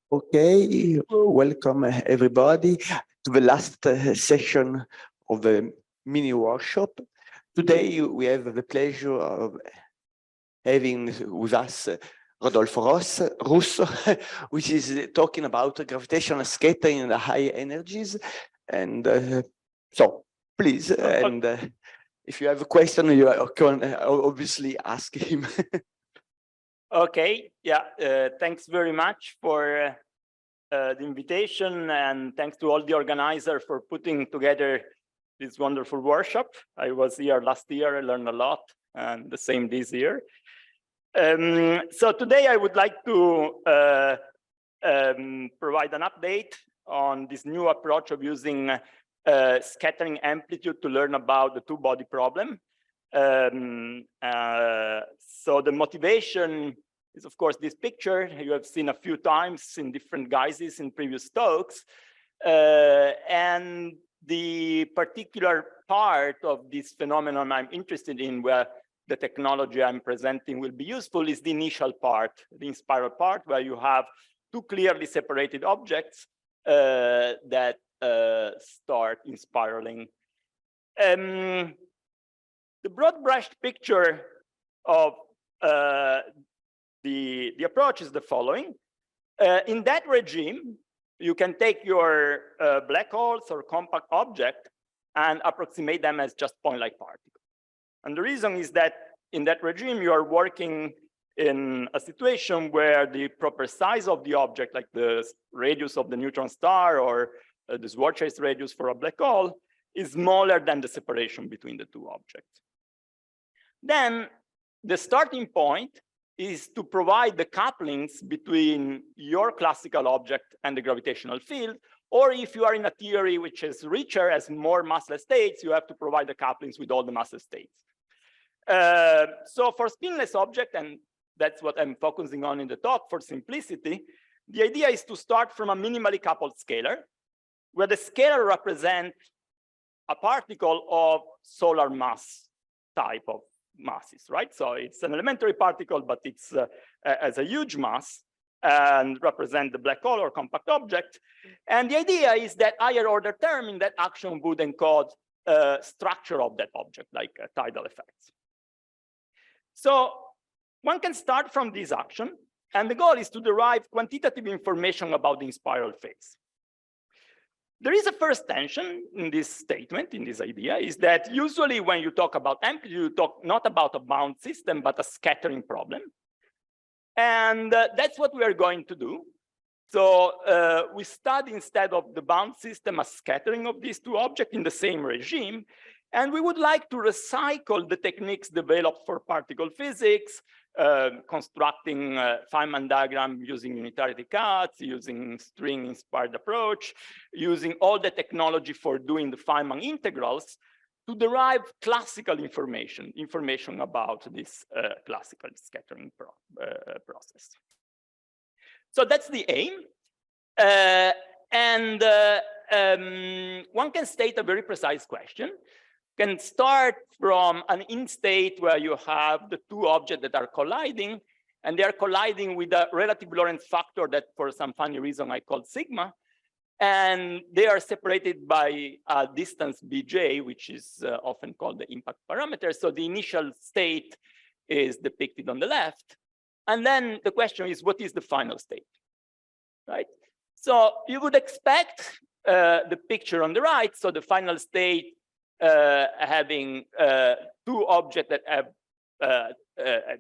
Okay, welcome everybody to the last session of the mini workshop. Today we have the pleasure of having with us Rodolfo Russo, which is talking about gravitational scattering and high energies. And so please, and if you have a question, you can obviously ask him. Okay, yeah, thanks very much for the invitation, and thanks to all the organizers for putting together this wonderful workshop. I was here last year, I learned a lot, and the same this year. So today I would like to provide an update on this new approach of using scattering amplitude to learn about the two-body problem. So the motivation is, of course, this picture you have seen a few times in different guises in previous talks. And the particular part of this phenomenon I'm interested in, where the technology I'm presenting will be useful, is the initial part, the inspiral part, where you have two clearly separated objects that start inspiraling. The broad-brushed picture of the approach is the following. In that regime, you can take your black holes or compact object and approximate them as just point-like particles. And the reason is that in that regime, you are working in a situation where the proper size of the object, like the radius of the neutron star or the Schwarzschild radius for a black hole, is smaller than the separation between the two objects. Then the starting point is to provide the couplings between your classical object and the gravitational field, or if you are in a theory which is richer, as more massless states, you have to provide the couplings with all the massless states. So for spinless object, and that's what I'm focusing on in the talk for simplicity, the idea is to start from a minimally coupled scalar, where the scalar represents a particle of solar mass type of masses, right? So it's an elementary particle, but it's as a huge mass and represent the black hole or compact object. And the idea is that higher order term in that action would encode structure of that object, like tidal effects. So one can start from this action, and the goal is to derive quantitative information about the inspiral phase. There is a first tension in this statement, in this idea, is that usually when you talk about amplitude, you talk not about a bound system, but a scattering problem. And that's what we are going to do. So we study, instead of the bound system, a scattering of these two objects in the same regime. And we would like to recycle the techniques developed for particle physics, constructing Feynman diagram using unitarity cuts, using string-inspired approach, using all the technology for doing the Feynman integrals to derive classical information about this classical scattering process. So that's the aim. One can state a very precise question. Can start from an in state where you have the two objects that are colliding, and they are colliding with a relative Lorentz factor that for some funny reason I called sigma, and they are separated by a distance bj, which is often called the impact parameter. So the initial state is depicted on the left, and then the question is, what is the final state, right? So you would expect the picture on the right, so the final state having two objects that have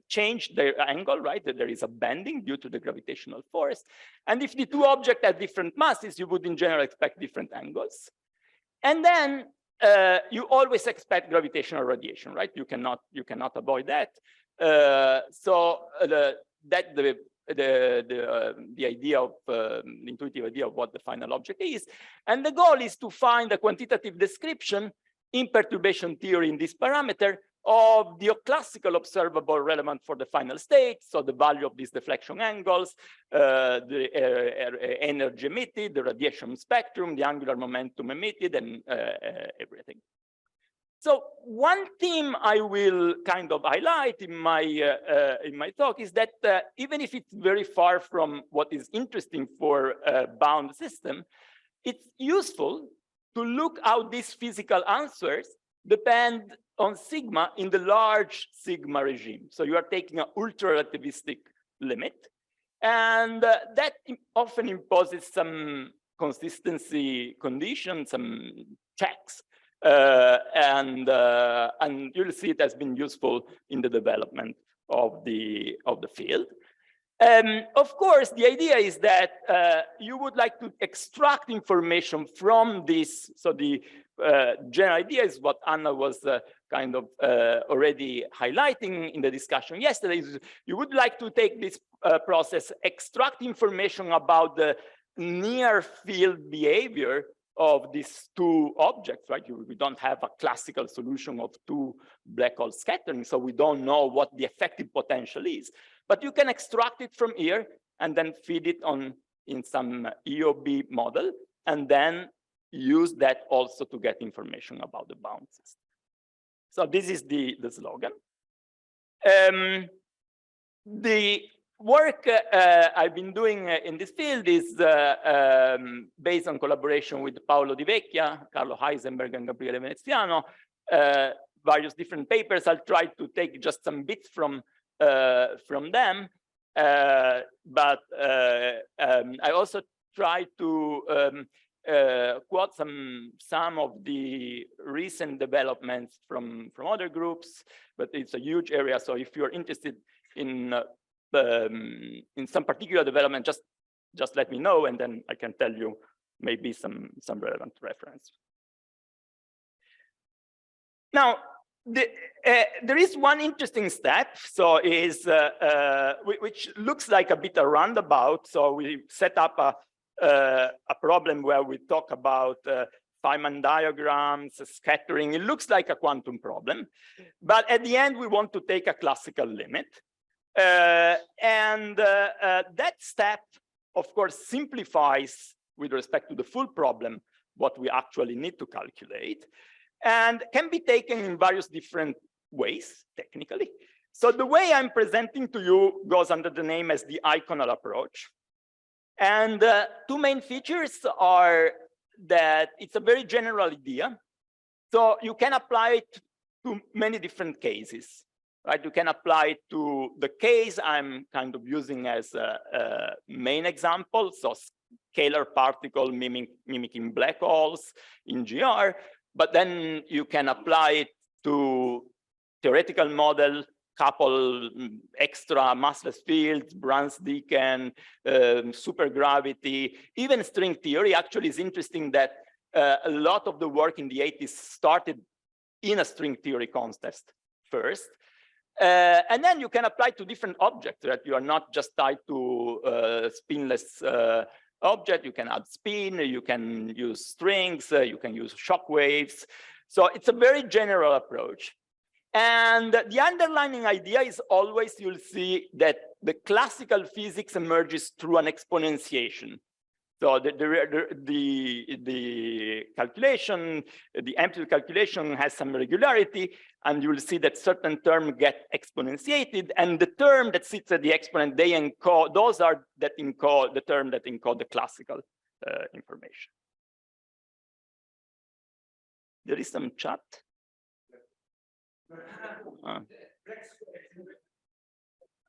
changed their angle, right? That there is a bending due to the gravitational force. And if the two objects have different masses, you would in general expect different angles. And then you always expect gravitational radiation, right? You cannot avoid that. The idea of the intuitive idea of what the final object is. And the goal is to find a quantitative description in perturbation theory in this parameter of the classical observable relevant for the final state. So the value of these deflection angles, the energy emitted, the radiation spectrum, the angular momentum emitted, and everything. So one theme I will kind of highlight in my talk is that even if it's very far from what is interesting for a bound system, it's useful to look how these physical answers depend on sigma in the large sigma regime. So you are taking an ultra-relativistic limit, and that often imposes some consistency conditions, some checks, and you'll see it has been useful in the development of the field. Of course, the idea is that you would like to extract information from this. So the general idea is what Anna was kind of already highlighting in the discussion yesterday. Is you would like to take this process, extract information about the near field behavior of these two objects, right? We don't have a classical solution of two black hole scattering, so we don't know what the effective potential is. But you can extract it from here and then feed it on in some EOB model, and then use that also to get information about the bound system. So this is the slogan. The work I've been doing in this field is based on collaboration with Paolo Di Vecchia, Carlo Heisenberg, and Gabriele Veneziano. Various different papers. I'll try to take just some bits from them, but I also try to quote some of the recent developments from other groups. But it's a huge area, so if you're interested in some particular development, just let me know, and then I can tell you maybe some relevant reference. Now, there is one interesting step, so which looks like a bit a roundabout. So we set up a problem where we talk about Feynman diagrams, scattering. It looks like a quantum problem, but at the end we want to take a classical limit. That step, of course, simplifies with respect to the full problem what we actually need to calculate, and can be taken in various different ways, technically. So the way I'm presenting to you goes under the name as the iconal approach. And two main features are that it's a very general idea. So you can apply it to many different cases. Right, you can apply it to the case I'm kind of using as a main example, so scalar particle mimicking black holes in GR, but then you can apply it to theoretical model, couple extra massless fields, Brans-Deakin, supergravity, even string theory. Actually, it's interesting that a lot of the work in the 80s started in a string theory context first. And then you can apply to different objects, that you are not just tied to spinless object. You can add spin, you can use strings, you can use shock waves. So it's a very general approach. And the underlying idea is always you'll see that the classical physics emerges through an exponentiation. So the calculation, the amplitude calculation has some regularity, and you will see that certain terms get exponentiated, and the term that sits at the exponent, they encode, those are that encode the term that encode the classical information. There is some chat.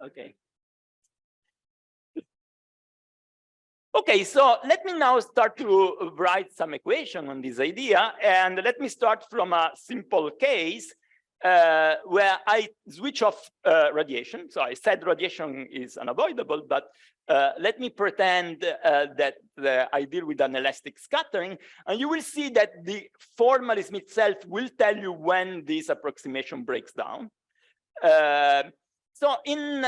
Okay. Okay, so let me now start to write some equation on this idea, and let me start from a simple case where I switch off radiation. So I said radiation is unavoidable, but let me pretend that I deal with an elastic scattering, and you will see that the formalism itself will tell you when this approximation breaks down. So in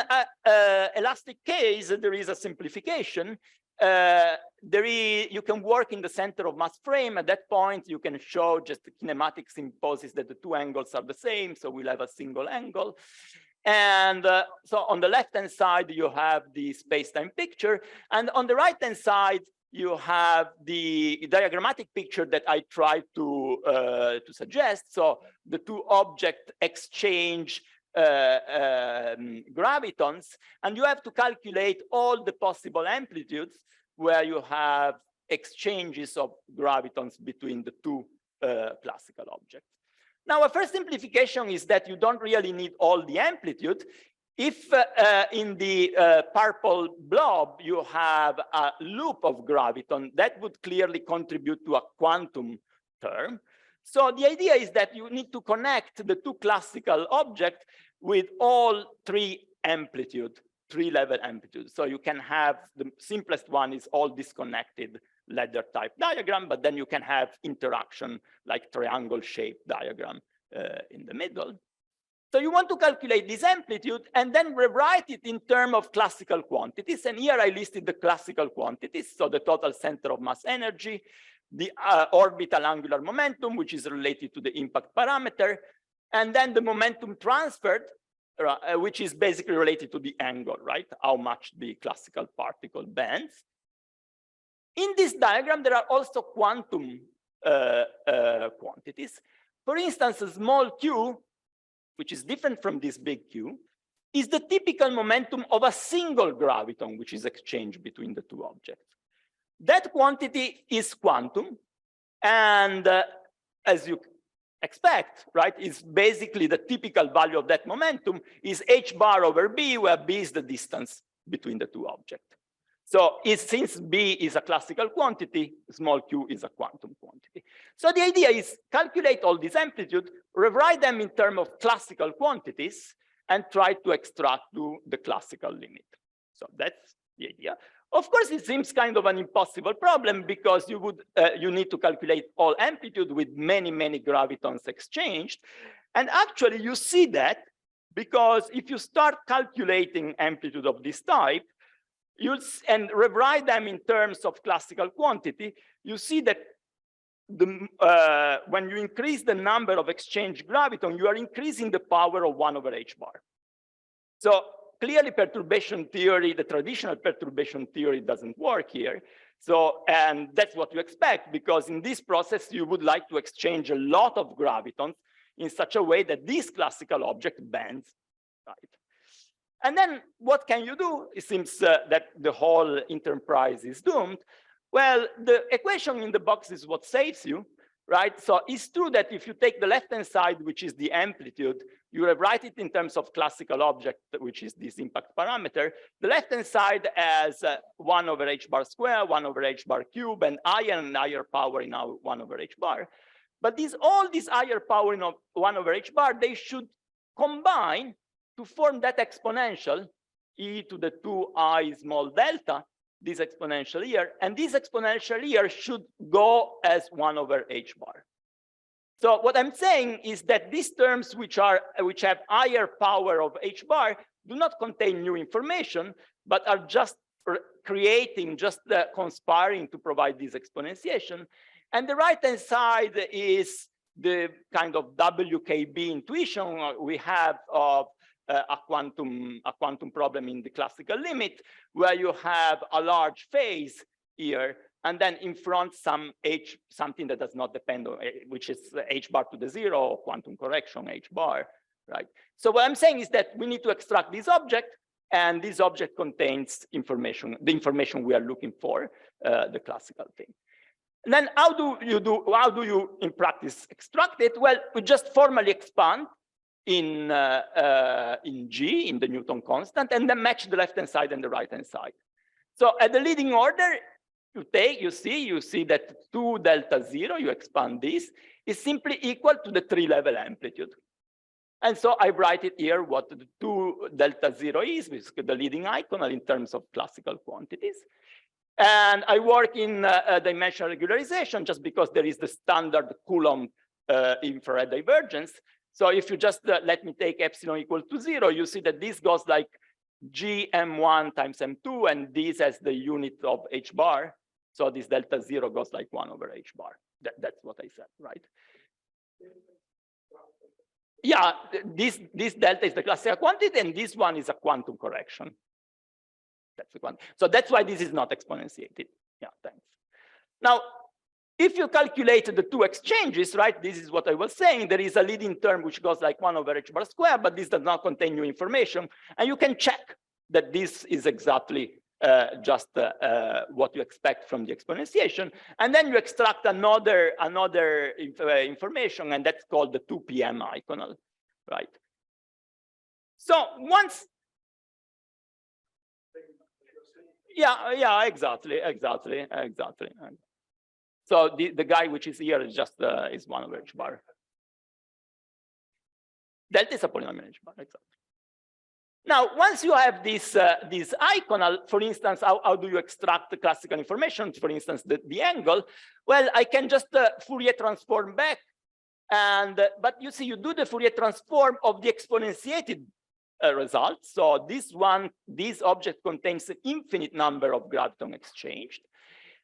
elastic case, there is a simplification. You can work in the center of mass frame. At that point, you can show just the kinematics imposes that the two angles are the same, so we'll have a single angle. And so on the left-hand side, you have the space-time picture. And on the right-hand side, you have the diagrammatic picture that I tried to suggest. So the two objects exchange gravitons, and you have to calculate all the possible amplitudes where you have exchanges of gravitons between the two classical objects. Now, a first simplification is that you don't really need all the amplitude. If in the purple blob you have a loop of graviton, that would clearly contribute to a quantum term. So the idea is that you need to connect the two classical objects with all three level amplitudes. So you can have, the simplest one is all disconnected ladder type diagram, but then you can have interaction like triangle shaped diagram in the middle. So you want to calculate this amplitude and then rewrite it in terms of classical quantities. And here I listed the classical quantities. So the total center of mass energy, the orbital angular momentum, which is related to the impact parameter, and then the momentum transferred, which is basically related to the angle, right? How much the classical particle bends. In this diagram, there are also quantum quantities. For instance, a small q, which is different from this big Q, is the typical momentum of a single graviton, which is exchanged between the two objects. That quantity is quantum, and as you expect, right, is basically the typical value of that momentum is h bar over b, where b is the distance between the two objects. So since b is a classical quantity, small q is a quantum quantity. So the idea is calculate all these amplitude, rewrite them in terms of classical quantities, and try to extract to the classical limit. So that's the idea. Of course, it seems kind of an impossible problem because you need to calculate all amplitude with many, many gravitons exchanged. And actually, you see that because if you start calculating amplitude of this type, and rewrite them in terms of classical quantity, you see that when you increase the number of exchange graviton, you are increasing the power of 1 over h bar. So clearly perturbation theory, the traditional perturbation theory doesn't work here. So, and that's what you expect, because in this process, you would like to exchange a lot of gravitons in such a way that this classical object bends, right? And then what can you do? It seems that the whole enterprise is doomed. Well, the equation in the box is what saves you, right? So it's true that if you take the left-hand side, which is the amplitude, you rewrite it in terms of classical object, which is this impact parameter. The left-hand side has 1 over h bar square, 1 over h bar cube, and higher power in 1 over h bar. But all these higher power in 1 over h bar, they should combine to form that exponential, e to the 2i small delta, this exponential here, and this exponential here should go as 1 over h bar. So what I'm saying is that these terms which have higher power of h bar do not contain new information, but are just creating, conspiring to provide this exponentiation. And the right-hand side is the kind of WKB intuition we have of a quantum problem in the classical limit, where you have a large phase here, and then in front something that does not depend on, which is h bar to the 0, or quantum correction h bar, right? So what I'm saying is that we need to extract this object, and this object contains information, the information we are looking for, the classical thing. And then how do you in practice extract it? Well, we just formally expand in G, in the Newton constant, and then match the left-hand side and the right-hand side. So at the leading order, you see that 2 delta 0, you expand this, is simply equal to the 3-level amplitude. And so I write it here what the 2 delta 0 is, which is the leading icon in terms of classical quantities. And I work in dimensional regularization just because there is the standard Coulomb infrared divergence. So if you just let me take epsilon equal to 0, you see that this goes like G m1 times m2, and this as the unit of h bar. So this delta 0 goes like 1 over h bar. That's what I said, right? Yeah, this delta is the classical quantity, and this one is a quantum correction. That's the quantity. So that's why this is not exponentiated. Yeah, thanks. Now, if you calculate the two exchanges, right, this is what I was saying, there is a leading term which goes like 1 over h bar squared, but this does not contain new information. And you can check that this is exactly just what you expect from the exponentiation. And then you extract another information, and that's called the 2 p.m. iconal, right? So once, yeah, exactly. So the guy which is here is just is 1 over h bar. Delta is a polynomial h bar, exactly. Now, once you have this iconal, for instance, how do you extract the classical information? For instance, the angle. Well, I can just Fourier transform back, but you see, you do the Fourier transform of the exponentiated result. So this object contains an infinite number of gravitons exchanged.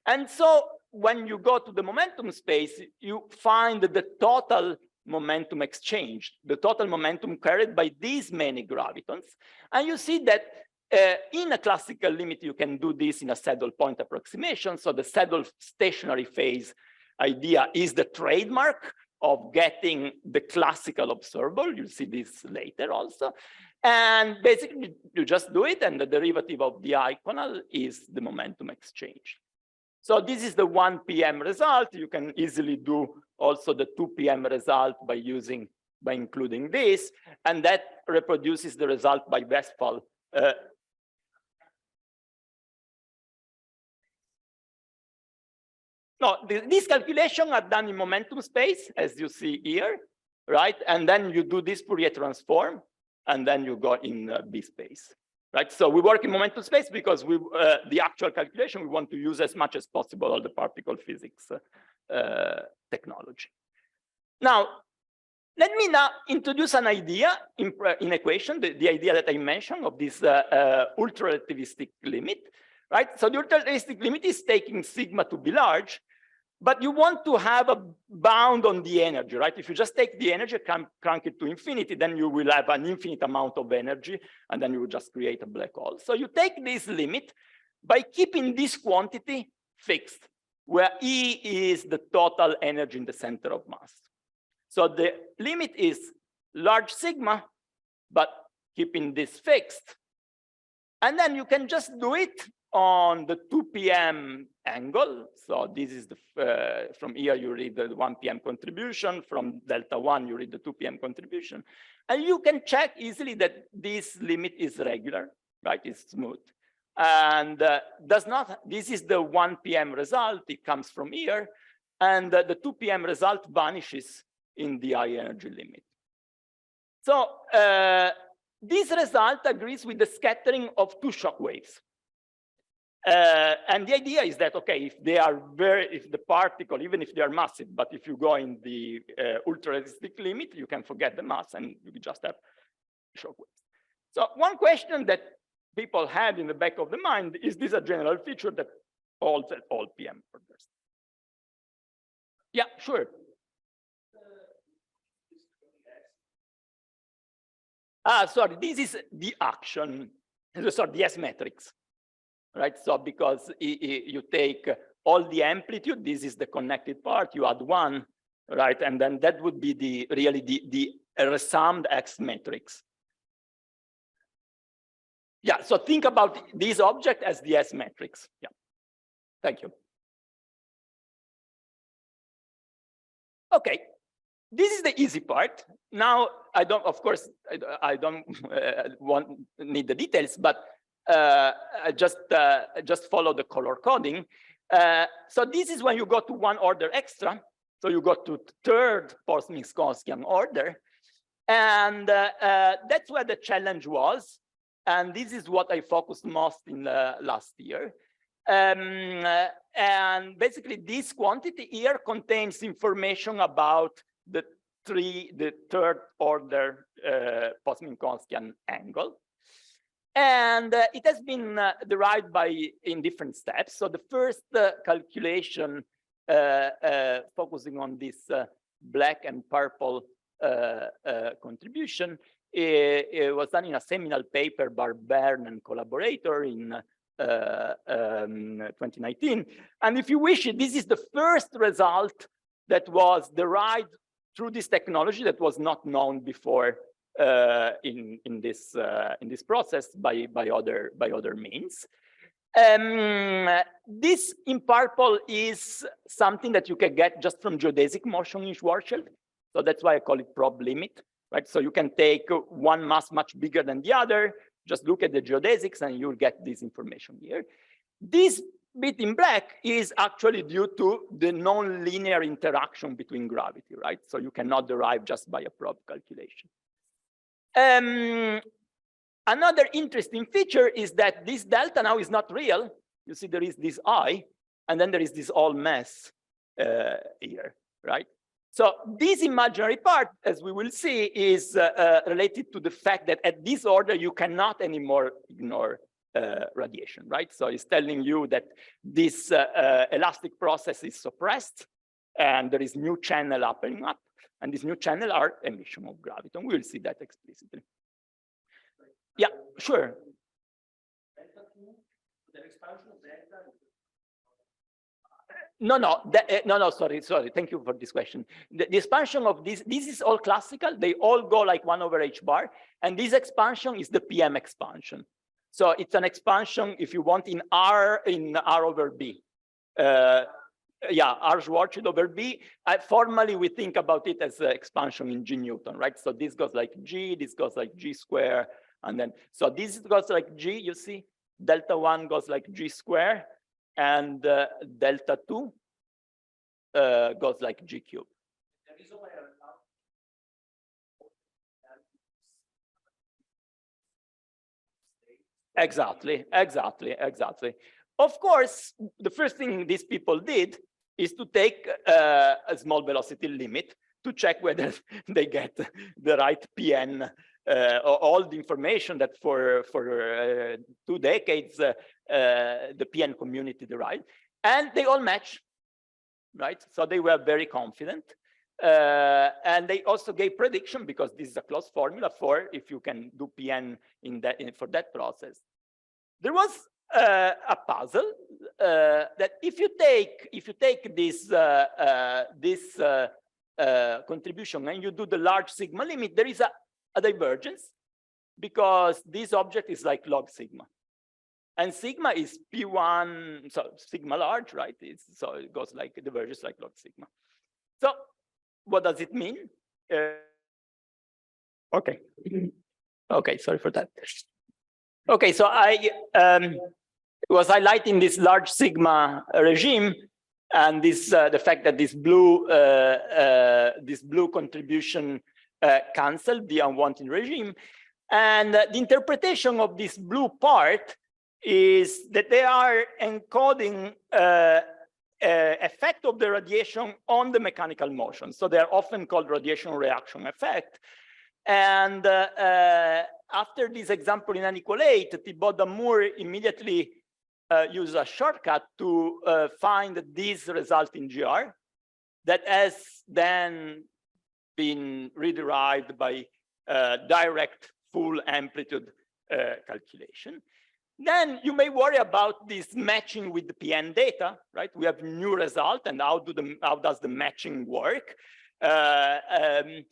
And so when you go to the momentum space, you find the total momentum exchanged, the total momentum carried by these many gravitons. And you see that in a classical limit, you can do this in a saddle point approximation. So the saddle stationary phase idea is the trademark of getting the classical observable. You'll see this later also. And basically, you just do it, and the derivative of the iconal is the momentum exchange. So this is the 1 p.m. result. You can easily do also the 2 p.m. result by including this, and that reproduces the result by Westphal. No, these calculations are done in momentum space, as you see here, right? And then you do this Fourier transform, and then you go in B space. Right, so we work in momentum space because the actual calculation we want to use as much as possible all the particle physics technology. Now, let me now introduce an idea in equation, the idea that I mentioned of this ultra-relativistic limit, right? So the ultra-relativistic limit is taking sigma to be large, but you want to have a bound on the energy, right? If you just take the energy, crank it to infinity, then you will have an infinite amount of energy, and then you will just create a black hole. So you take this limit by keeping this quantity fixed, where E is the total energy in the center of mass. So the limit is large sigma, but keeping this fixed. And then you can just do it on the 2 p.m. angle. So this is the, from here you read the 1 p.m. contribution, from delta 1 you read the 2 p.m. contribution. And you can check easily that this limit is regular, right? It's smooth. And this is the 1 p.m. result, it comes from here. And the 2 p.m. result vanishes in the high energy limit. So this result agrees with the scattering of two shock waves. And the idea is that, okay, if the particle, even if they are massive, but if you go in the ultra-relativistic limit, you can forget the mass and you just have shock waves. So one question that people had in the back of the mind, is this a general feature that holds at all PM orders? Yeah, sure. Sorry, this is the action, sorry, the S matrix. Right, so because you take all the amplitude, this is the connected part, you add 1, right, and then that would be the resummed X matrix. Yeah, so think about this object as the S matrix. Yeah, thank you. Okay, this is the easy part. Now, I don't, of course, I don't need the details, but just follow the color coding. So this is when you go to 1 order extra. So you go to third post-Minkowskian order. And that's where the challenge was. And this is what I focused most in last year. And basically this quantity here contains information about the third order post-Minkowskian angle. And it has been derived in different steps. So the first calculation focusing on this black and purple contribution, it was done in a seminal paper by Bern and collaborator in 2019. And if you wish, this is the first result that was derived through this technology that was not known before in this process by other means. This in purple is something that you can get just from geodesic motion in Schwarzschild. So that's why I call it prob limit, right? So you can take one mass much bigger than the other, just look at the geodesics and you'll get this information here. This bit in black is actually due to the non-linear interaction between gravity, right? So you cannot derive just by a prob calculation. Another interesting feature is that this delta now is not real. You see there is this I, and then there is this all mess here, right? So this imaginary part, as we will see, is related to the fact that at this order, you cannot anymore ignore radiation, right? So it's telling you that this elastic process is suppressed, and there is new channel opening up, and this new channel are emission of gravity. And we'll see that explicitly. Yeah, sure. No, sorry. Thank you for this question. The expansion of this is all classical. They all go like 1 over h bar. And this expansion is the PM expansion. So it's an expansion, if you want, in R over B. R Schwarzschild over B. Formally, we think about it as an expansion in G Newton, right? So this goes like G, this goes like G square. And then, so this goes like G, you see, delta 1 goes like G square, and delta 2 goes like G cube. Exactly. Of course, the first thing these people did is to take a small velocity limit to check whether they get the right PN, all the information that for 2 decades the PN community derived, and they all match, right? So they were very confident, and they also gave prediction, because this is a closed formula for if you can do PN for that process. There was a puzzle that if you take this contribution and you do the large sigma limit, there is a divergence, because this object is like log sigma, and sigma is P1, so sigma large, right? So it goes like, it diverges like log sigma. So what does it mean? Okay, sorry for that. Okay, so I was highlighting this large sigma regime, and this the fact that this blue contribution canceled the unwanted regime, and the interpretation of this blue part is that they are encoding effect of the radiation on the mechanical motion. So they are often called radiation reaction effect. And after this example in unequal 8, Thibault Damour immediately used a shortcut to find this result in GR that has then been rederived by direct full amplitude calculation. Then you may worry about this matching with the PN data, right? We have new result, and how does the matching work? And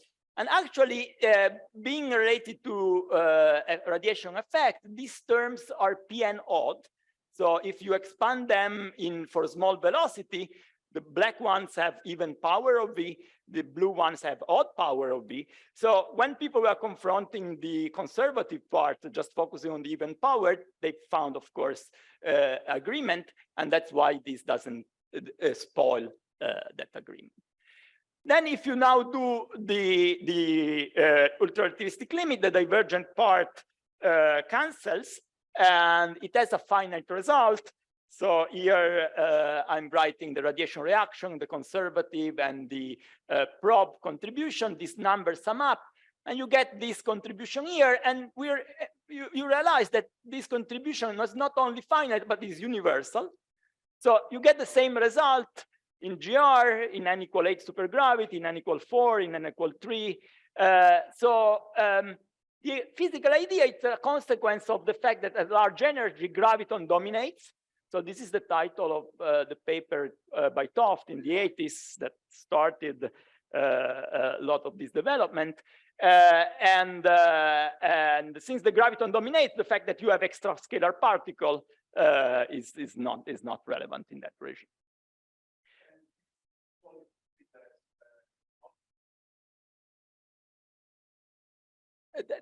actually, being related to a radiation effect, these terms are PN odd. So if you expand them for small velocity, the black ones have even power of V, the blue ones have odd power of V. So when people were confronting the conservative part, just focusing on the even power, they found, of course, agreement, and that's why this doesn't spoil that agreement. Then if you now do the ultra-relativistic limit, the divergent part cancels, and it has a finite result. So here I'm writing the radiation reaction, the conservative, and the probe contribution. These numbers sum up, and you get this contribution here. And you realize that this contribution is not only finite, but is universal. So you get the same result in GR, in n equal 8 supergravity, in n equal 4, in n equal 3. The physical idea is a consequence of the fact that at large energy, graviton dominates. So this is the title of the paper by Toft in the 80s that started a lot of this development. And since the graviton dominates, the fact that you have extrascalar particle is not relevant in that regime.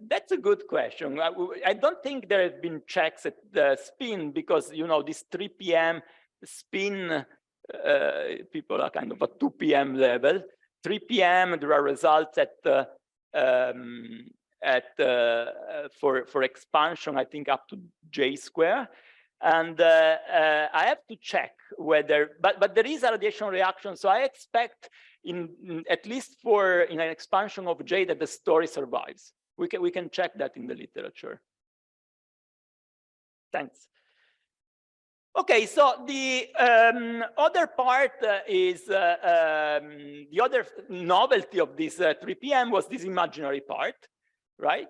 That's a good question. I don't think there have been checks at the spin because, you know, this 3 p.m. spin, people are kind of a 2 p.m. level. 3 p.m. there are results at for expansion, I think up to J square. And I have to check whether, but there is a radiation reaction. So I expect at least in an expansion of J that the story survives. We can check that in the literature. Thanks. Okay, so the other part is the other novelty of this 3 p.m. was this imaginary part, right?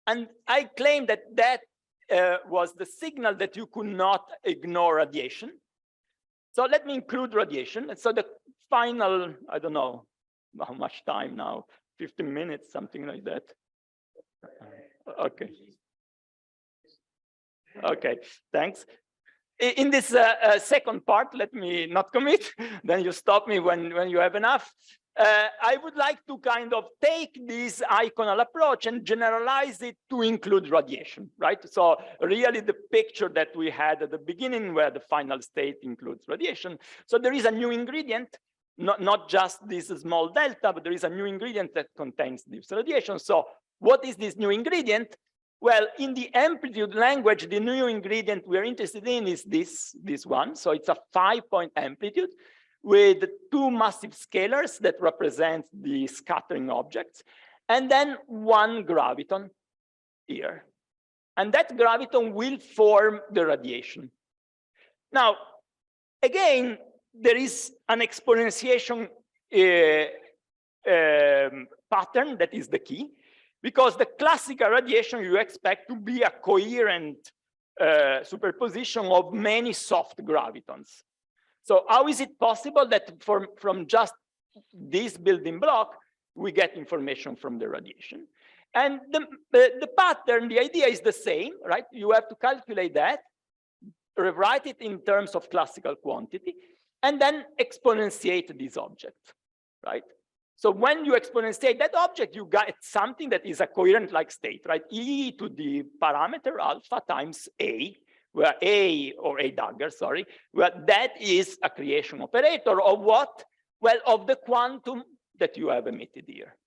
And I claim that that was the signal that you could not ignore radiation. So let me include radiation. So the final, I don't know how much time now, 15 minutes, something like that. Okay. Okay, thanks. In this second part, let me not commit, then you stop me when you have enough. I would like to kind of take this iconal approach and generalize it to include radiation, right? So really the picture that we had at the beginning where the final state includes radiation. So there is a new ingredient, not just this small delta, but there is a new ingredient that contains this radiation. So what is this new ingredient? Well, in the amplitude language, the new ingredient we're interested in is this one. So it's a 5-point amplitude with 2 massive scalars that represent the scattering objects, and then 1 graviton here. And that graviton will form the radiation. Now, again, there is an exponentiation pattern that is the key. Because the classical radiation you expect to be a coherent superposition of many soft gravitons. So how is it possible that from just this building block, we get information from the radiation? And the pattern, the idea is the same, right? You have to calculate that, rewrite it in terms of classical quantity, and then exponentiate this object, right? So when you exponentiate that object, you get something that is a coherent-like state, right? E to the parameter alpha times A, where A, or A dagger, sorry, where that is a creation operator of what? Well, of the quantum that you have emitted here.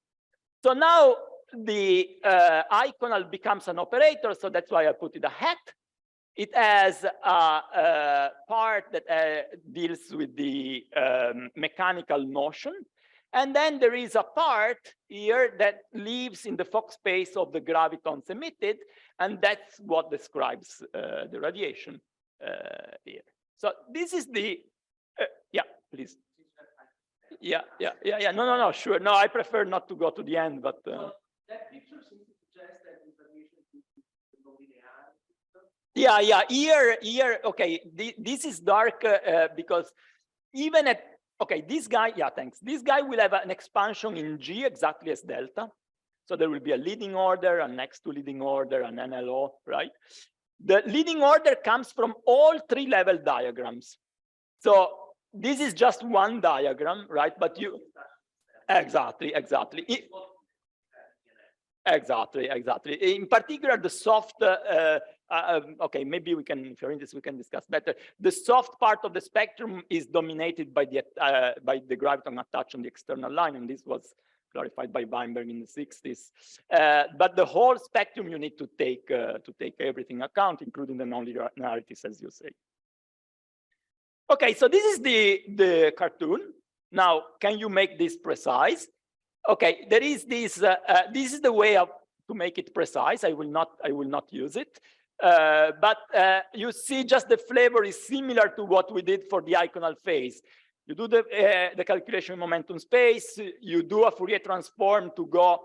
So now the iconal becomes an operator, so that's why I put it a hat. It has a part that deals with the mechanical motion. And then there is a part here that lives in the Fock space of the gravitons emitted, and that's what describes the radiation here. So this is the, yeah, please. Yeah. No, sure. No, I prefer not to go to the end, but. That picture seems to suggest that the radiation is non-linear. Yeah. Here, okay, this is dark because even at, okay, this guy, yeah, thanks. This guy will have an expansion in G exactly as delta. So there will be a leading order, a next to leading order, an NLO, right? The leading order comes from all 3 level diagrams. So this is just one diagram, right? But you, exactly. Exactly. In particular, the soft, okay, maybe we can, if you're interested, we can discuss better. The soft part of the spectrum is dominated by the graviton attached on the external line, and this was clarified by Weinberg in the 60s. But the whole spectrum you need to take everything account, including the nonlinearities, as you say. Okay, so this is the cartoon. Now, can you make this precise? Okay, there is this. This is the way to make it precise. I will not use it. But you see, just the flavor is similar to what we did for the iconal phase. You do the calculation in momentum space. You do a Fourier transform to go.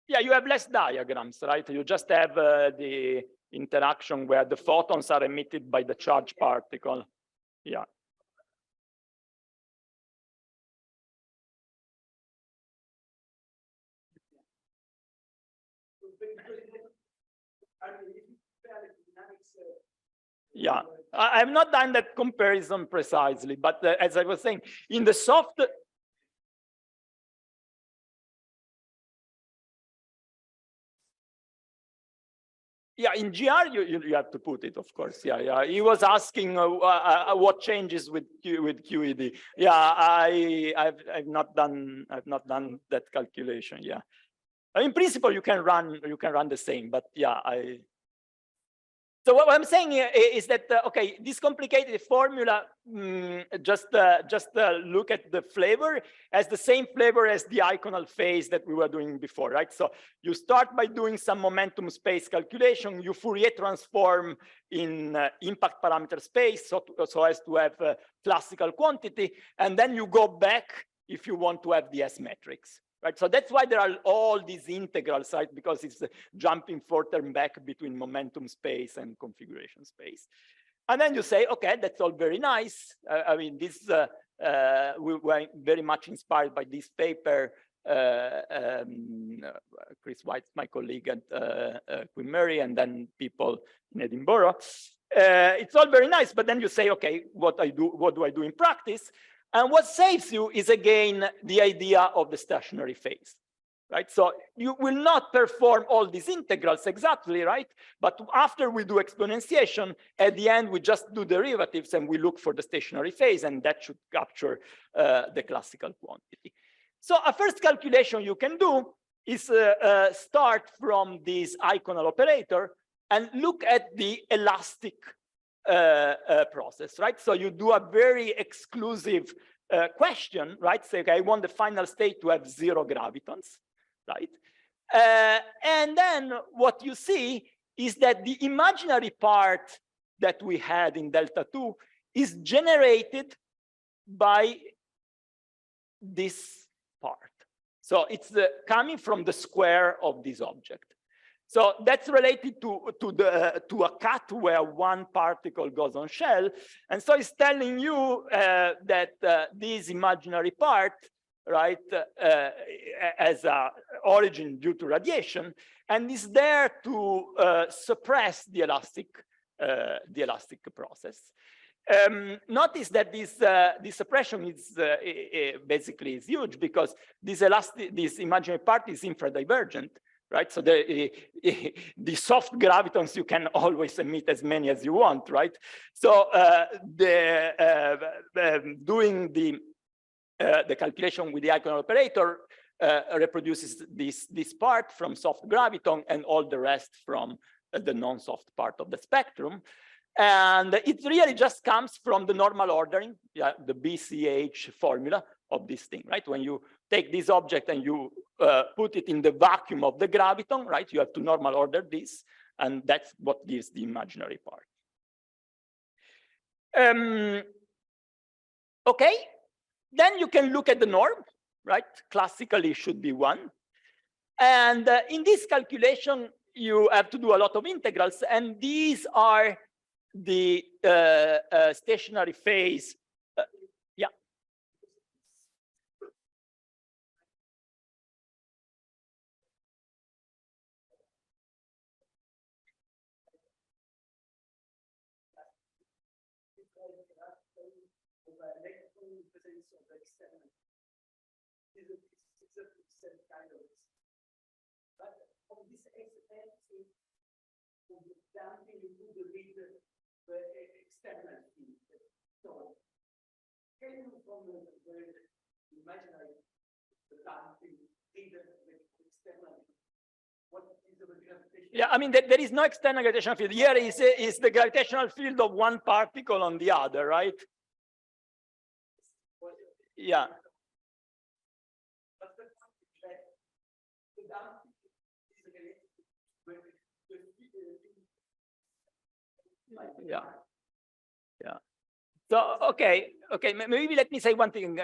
Yeah, you have less diagrams, right? You just have the interaction where the photons are emitted by the charged particle. Yeah. Yeah, I've not done that comparison precisely, but as I was saying, in the soft. Yeah, in GR you have to put it, of course. Yeah. He was asking what changes with QED. Yeah, I've not done that calculation. Yeah, in principle you can run the same, but yeah, So what I'm saying is that okay, this complicated formula, just look at the flavor as the same flavor as the iconal phase that we were doing before, right? So you start by doing some momentum space calculation, you Fourier transform in impact parameter space, so as to have classical quantity, and then you go back if you want to have the S matrix. Right, so that's why there are all these integrals, right? Because it's jumping forth and back between momentum space and configuration space. And then you say, okay, that's all very nice. I mean, this we were very much inspired by this paper. Chris White's my colleague at Queen Mary, and then people in Edinburgh. It's all very nice, but then you say, okay, what do I do in practice? And what saves you is, again, the idea of the stationary phase, right? So you will not perform all these integrals exactly, right? But after we do exponentiation, at the end, we just do derivatives and we look for the stationary phase, and that should capture the classical quantity. So a first calculation you can do is start from this iconal operator and look at the elastic process, right? So you do a very exclusive question, right? Say, okay, I want the final state to have 0 gravitons, right? And then what you see is that the imaginary part that we had in delta 2 is generated by this part. So it's coming from the square of this object. So that's related to a cut where one particle goes on shell. And so it's telling you that this imaginary part, right, as an origin due to radiation, and is there to suppress the elastic process. Notice that this suppression is basically is huge, because this imaginary part is infradivergent. Right, so the soft gravitons you can always emit as many as you want, right? So doing the calculation with the iconal operator reproduces this part from soft graviton and all the rest from the non-soft part of the spectrum. And it really just comes from the normal ordering, yeah, the BCH formula of this thing, right? When you take this object and you put it in the vacuum of the graviton, right? You have to normal order this, and that's what gives the imaginary part. Okay, then you can look at the norm, right? Classically should be 1. And in this calculation, you have to do a lot of integrals, and these are the stationary phase. Yeah. External field. So, can you from the imaginary damping read the external? What is the gravitational? Yeah, I mean there is no external gravitational field. Here is the gravitational field of one particle on the other, right? Yeah. Yeah. Yeah. So okay, maybe let me say one thing.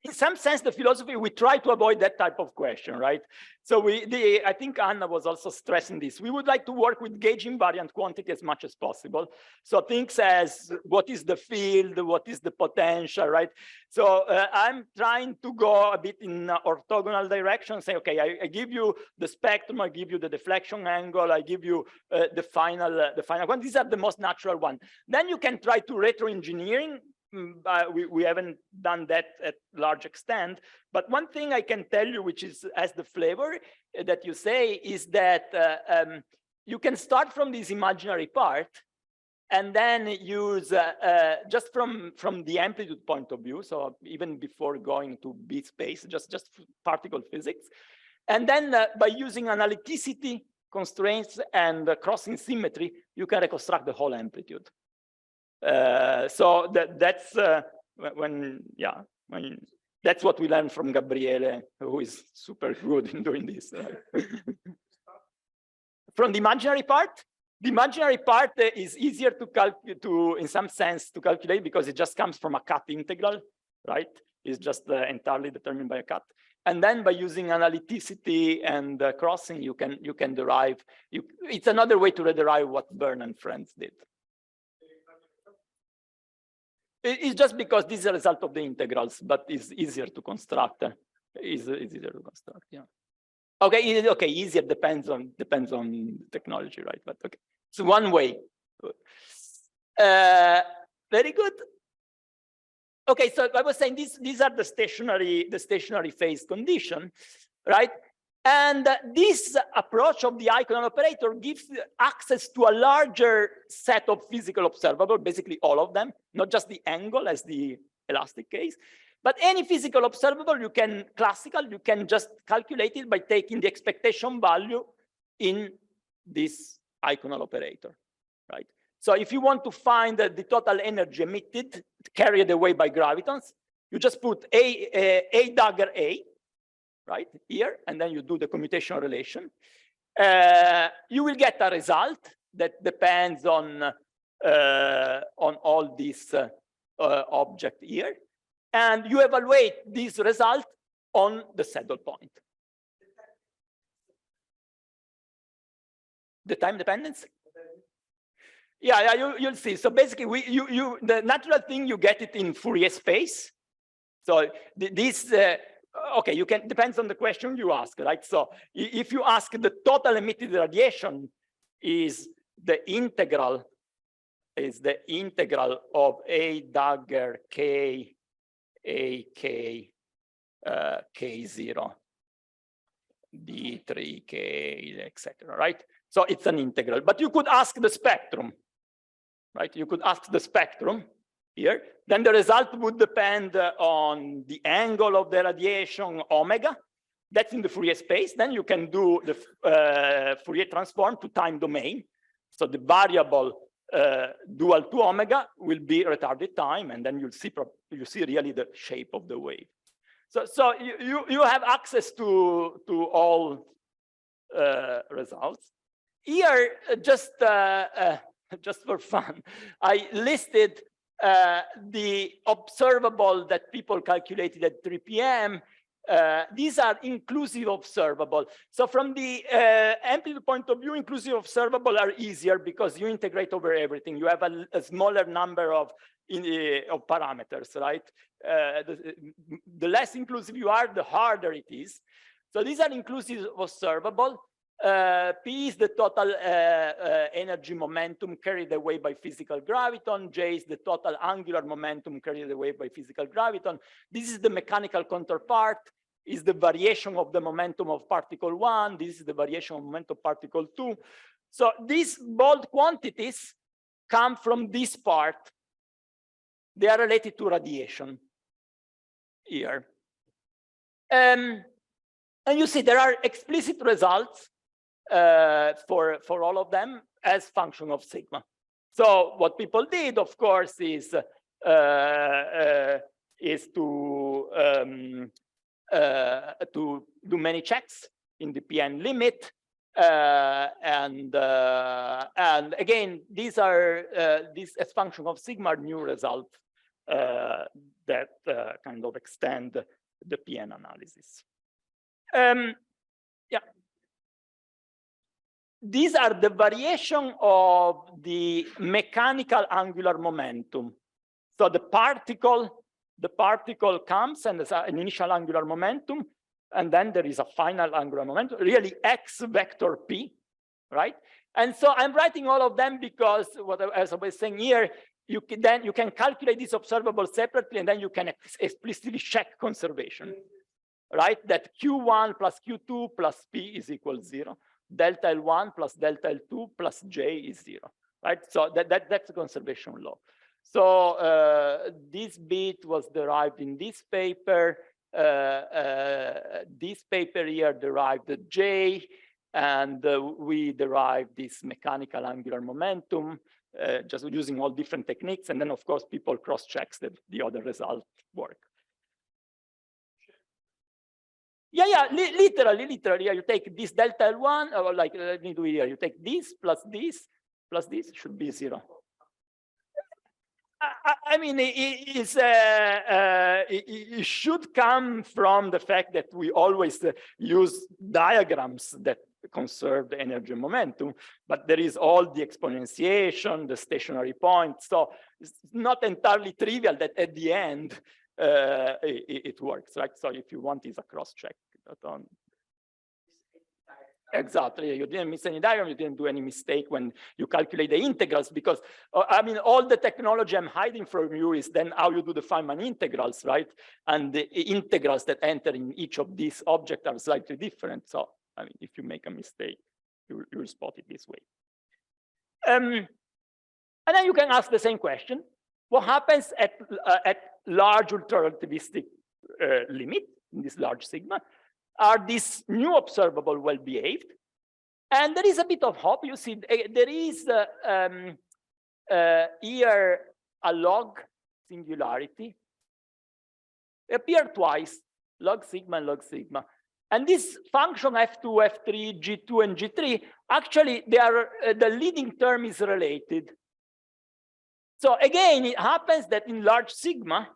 in some sense, the philosophy, we try to avoid that type of question, right? So I think Anna was also stressing this. We would like to work with gauge invariant quantity as much as possible. So things as what is the field, what is the potential, right? So I'm trying to go a bit in orthogonal direction, say, okay, I give you the spectrum, I give you the deflection angle, I give you the final one. These are the most natural one. Then you can try to retro-engineering. We haven't done that at large extent, but one thing I can tell you, which is as the flavor that you say, is that you can start from this imaginary part and then use just from the amplitude point of view, so even before going to B space, just particle physics, and then by using analyticity constraints and crossing symmetry, you can reconstruct the whole amplitude. So that's that's what we learned from Gabriele, who is super good in doing this. From the imaginary part is easier to in some sense to calculate because it just comes from a cut integral, right? It's just entirely determined by a cut. And then by using analyticity and crossing, you can derive. It's another way to derive what Bern and friends did. It's just because this is a result of the integrals, but it's easier to construct. Easier to construct, yeah. Okay, easier depends on technology, right? But okay, it's one way. Very good. Okay, so I was saying these are the stationary phase condition, right? And this approach of the Iconal operator gives access to a larger set of physical observables, basically all of them, not just the angle as the elastic case, but any physical observable you can just calculate it by taking the expectation value in this Iconal operator, right? So if you want to find the total energy emitted carried away by gravitons, you just put A dagger A, right here, and then you do the commutation relation. You will get a result that depends on all these object here, and you evaluate this result on the saddle point. The time dependence? Yeah, you'll see. So basically, the natural thing, you get it in Fourier space. So this. Okay, depends on the question you ask, right? So if you ask the total emitted radiation is the integral of A dagger K A K K0 D3 K, etc. Right? So it's an integral, but you could ask the spectrum, right? You could ask the spectrum here, then the result would depend on the angle of the radiation omega. That's in the Fourier space. Then you can do the Fourier transform to time domain. So the variable dual to omega will be retarded time, and then you see really the shape of the wave. So you have access to all results. Here, just for fun, I listed the observable that people calculated at 3 p.m. These are inclusive observable. So from the amplitude point of view, inclusive observable are easier because you integrate over everything. You have a smaller number of parameters, right? The less inclusive you are, the harder it is. So these are inclusive observable. P is the total energy momentum carried away by physical graviton. J is the total angular momentum carried away by physical graviton. This is the mechanical counterpart, is the variation of the momentum of particle 1. This is the variation of momentum of particle 2. So these bold quantities come from this part. They are related to radiation here. And you see there are explicit results for all of them as function of sigma. So what people did, of course, is to do many checks in the PN limit, and again, these are these as function of sigma are new results that kind of extend the PN analysis. Yeah. These are the variation of the mechanical angular momentum. So the particle comes and there's an initial angular momentum, and then there is a final angular momentum, really x vector p, right? And so I'm writing all of them because, as I was saying here, you can calculate these observables separately, and then you can explicitly check conservation, right? That Q1 plus Q2 plus P is equal to 0. Delta L1 plus delta L2 plus J is 0, right? So that's the conservation law. So this bit was derived in this paper. This paper here derived the J, and we derived this mechanical angular momentum just using all different techniques. And then, of course, people cross-checks that the other results work. Yeah, literally, yeah, you take this delta L1, or like, let me do it here. You take this, plus this should be 0. I mean, it should come from the fact that we always use diagrams that conserve the energy and momentum, but there is all the exponentiation, the stationary point. So it's not entirely trivial that at the end, it works, right? So if you want, it's a cross-check. Exactly, you didn't miss any diagram, you didn't do any mistake when you calculate the integrals, because I mean, all the technology I'm hiding from you is then how you do the Feynman integrals, right? And the integrals that enter in each of these objects are slightly different. So, I mean, if you make a mistake, you'll spot it this way. And then you can ask the same question. What happens at large ultra-relativistic limit, in this large sigma? Are these new observable well behaved? And there is a bit of hope. You see, there is here a log singularity. It appeared twice, log sigma and log sigma. And this function F2, F3, G2, and G3, actually, they are the leading term is related. So again, it happens that in large sigma,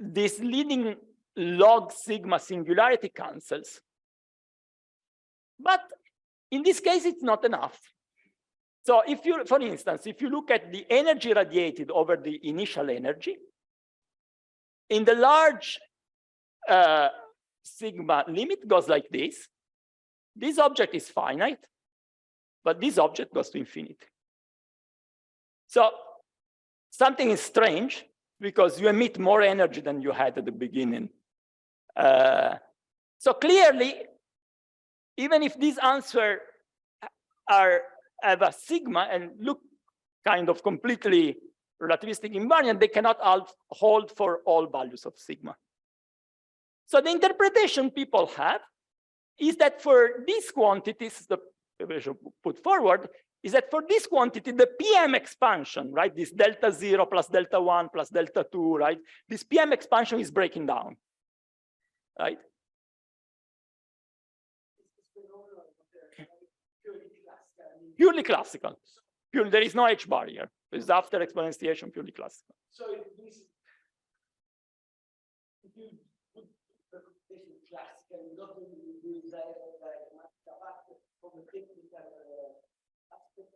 this leading log sigma singularity cancels. But in this case, it's not enough. So if you, for instance, if you look at the energy radiated over the initial energy, in the large sigma limit goes like this. This object is finite, but this object goes to infinity. So something is strange because you emit more energy than you had at the beginning. So clearly, even if these answers have a sigma and look kind of completely relativistic invariant, they cannot hold for all values of sigma. So the interpretation people have is that for these quantities, the we should put forward, is that for this quantity, the PM expansion, right, this delta 0 plus delta 1 plus delta 2, right, this PM expansion is breaking down. Right? Purely classical. Purely, there is no H bar here. It's after exponentiation, purely classical. So if you put the computation classical, not only do that from the technical aspect.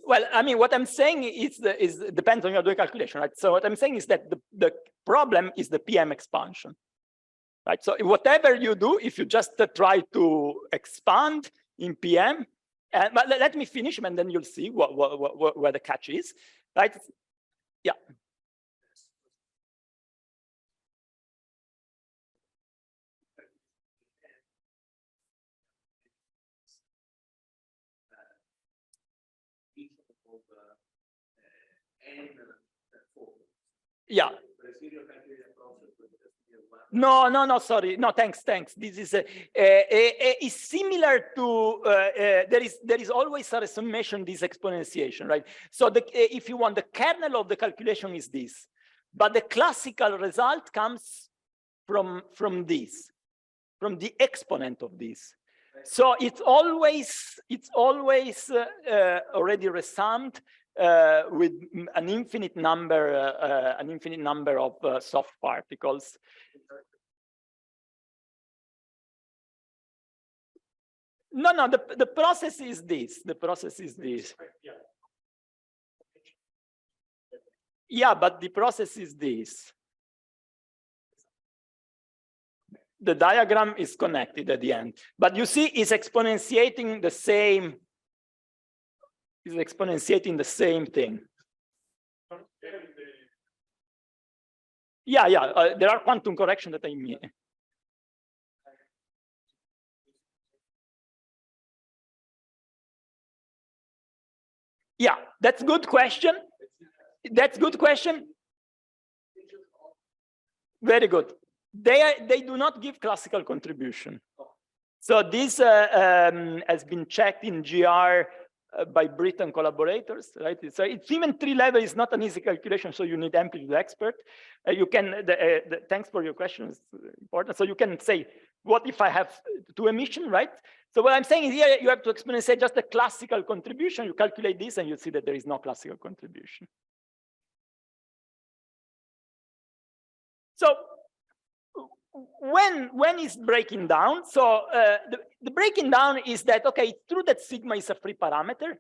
Well, I mean, what I'm saying is depends on your doing calculation, right? So what I'm saying is that the problem is the PM expansion. Right? So whatever you do, if you just try to expand in PM, but let me finish and then you'll see where the catch is, right? Yeah. Yeah. No, sorry. No, thanks. This is is similar to there is always a summation, this exponentiation, right? So if you want, the kernel of the calculation is this, but the classical result comes from this, from the exponent of this. So it's always already resummed with an infinite number of soft particles. No, the process is this. The process is this. Yeah, but the process is this. The diagram is connected at the end, but you see, it's exponentiating the same. It's exponentiating the same thing. Yeah. There are quantum corrections that I mean. Yeah, that's good question. That's good question. Very good. They do not give classical contribution. So this has been checked in GR by Britain collaborators, right? So it's even 3 level is not an easy calculation, so you need amplitude expert. You can, thanks for your question, it's important. So you can say, what if I have 2 emission, right? So what I'm saying is here, you have to exponentiate just the classical contribution. You calculate this and you see that there is no classical contribution. So when is breaking down? So the breaking down is that, okay, it's true that sigma is a free parameter.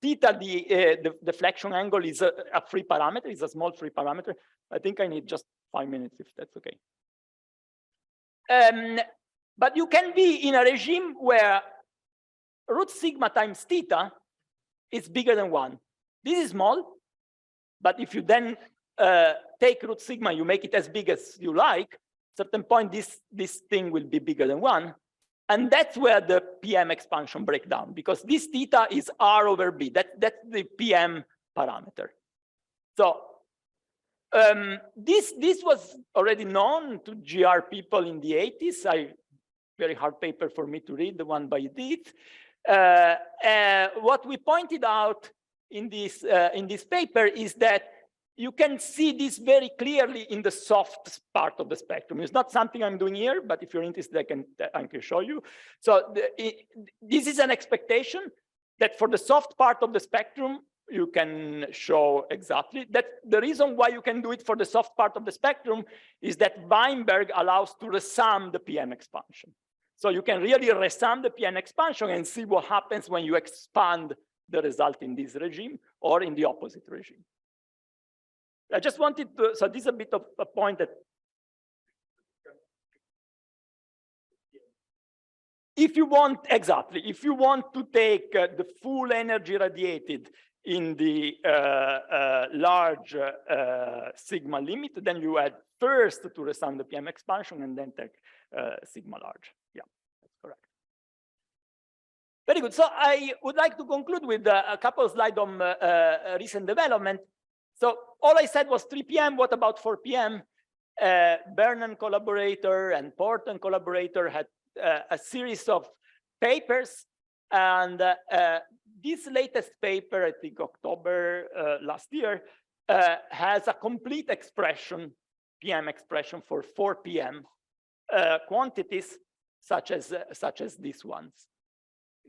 Theta, the deflection angle, is a free parameter, is a small free parameter. I think I need just 5 minutes if that's okay. But you can be in a regime where root sigma times theta is bigger than 1. This is small, but if you then take root sigma, you make it as big as you like, at a certain point, this thing will be bigger than 1. And that's where the PM expansion breaks down, because this theta is R over B. That's the PM parameter. So this was already known to GR people in the 80s. Very hard paper for me to read, the one by Edith. What we pointed out in this paper is that you can see this very clearly in the soft part of the spectrum. It's not something I'm doing here, but if you're interested, I can show you. So this is an expectation that for the soft part of the spectrum, you can show exactly. That the reason why you can do it for the soft part of the spectrum is that Weinberg allows to resum the PM expansion. So you can really resum the PM expansion and see what happens when you expand the result in this regime or in the opposite regime. I just wanted to, so this is a bit of a point that if you want, exactly, if you want to take the full energy radiated in the large sigma limit, then you add first to resum the PM expansion and then take sigma large. Yeah, that's correct. Very good. So I would like to conclude with a couple of slides on recent development. So all I said was 3 PM. What about 4 PM? Bernan collaborator and Porton collaborator had a series of papers. And this latest paper, I think October last year, has a complete expression, PM expression for 4 PM quantities, such as these ones,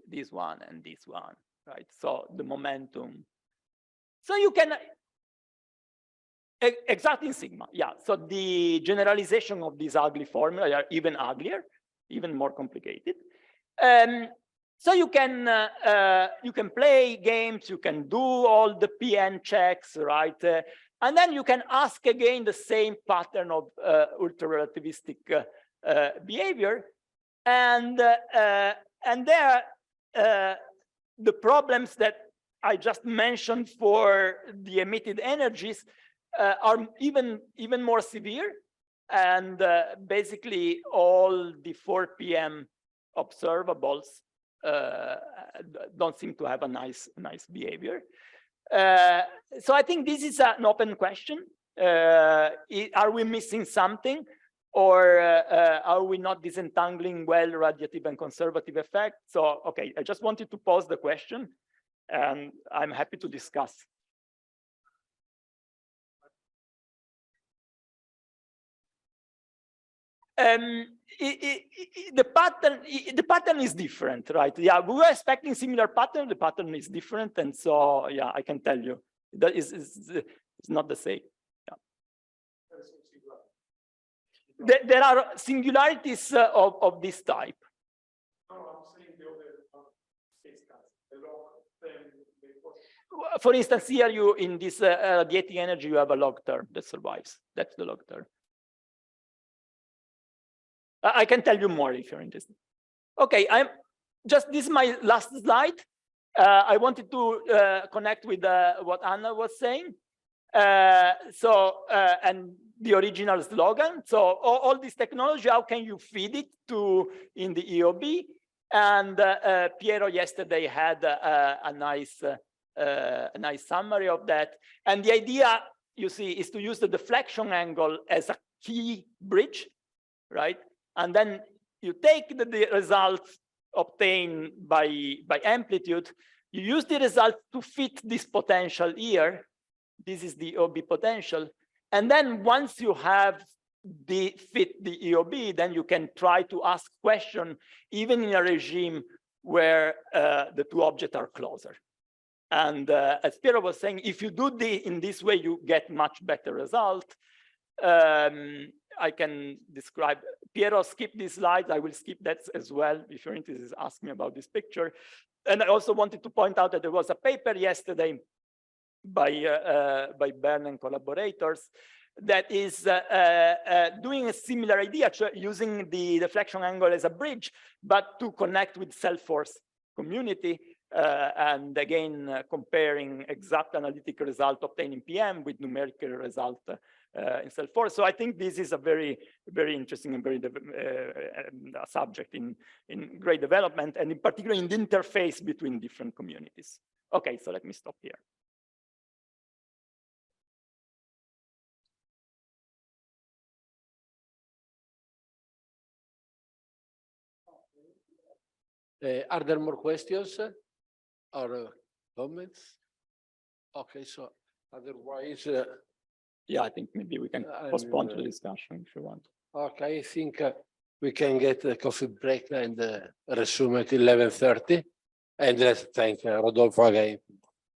this one and this one, right? So the momentum. So you can, exactly in sigma, yeah. So the generalization of these ugly formula are even uglier, even more complicated. So you can play games, you can do all the PN checks, right? And then you can ask again the same pattern of ultra-relativistic behavior, and there the problems that I just mentioned for the emitted energies are even more severe, and basically all the 4 PM observables don't seem to have a nice behavior. So I think this is an open question. Are we missing something, or are we not disentangling well radiative and conservative effects? So okay, I just wanted to pose the question, and I'm happy to discuss. the pattern is different, right? Yeah, we were expecting similar pattern. The pattern is different, and so yeah, I can tell you that it's not the same. Yeah. There are singularities of this type. No, I'm saying the other case, the log term. For instance, here you in this radiating energy, you have a log term that survives. That's the log term. I can tell you more if you're interested. Okay, this is my last slide. I wanted to connect with what Anna was saying. And the original slogan. So all this technology, how can you feed it in the EOB? And Piero yesterday had a nice summary of that. And the idea, you see, is to use the deflection angle as a key bridge, right? And then you take the results obtained by amplitude, you use the result to fit this potential here. This is the EOB potential. And then once you have fit the EOB, then you can try to ask questions, even in a regime where the two objects are closer. And as Piero was saying, if you do in this way, you get much better result. I can describe, Piero skipped these slides. I will skip that as well. If you're interested, ask me about this picture. And I also wanted to point out that there was a paper yesterday by Bern and collaborators that is doing a similar idea, using the deflection angle as a bridge, but to connect with self-force community. And again, comparing exact analytical result obtained in PM with numerical result in self-force. So I think this is a very, very interesting and very subject in great development, and in particular in the interface between different communities. Okay, so let me stop here. Are there more questions or comments? Okay, so otherwise, yeah, I think maybe we can postpone to the discussion if you want. Okay, I think we can get a coffee break and resume at 11:30. And let's thank Rodolfo again.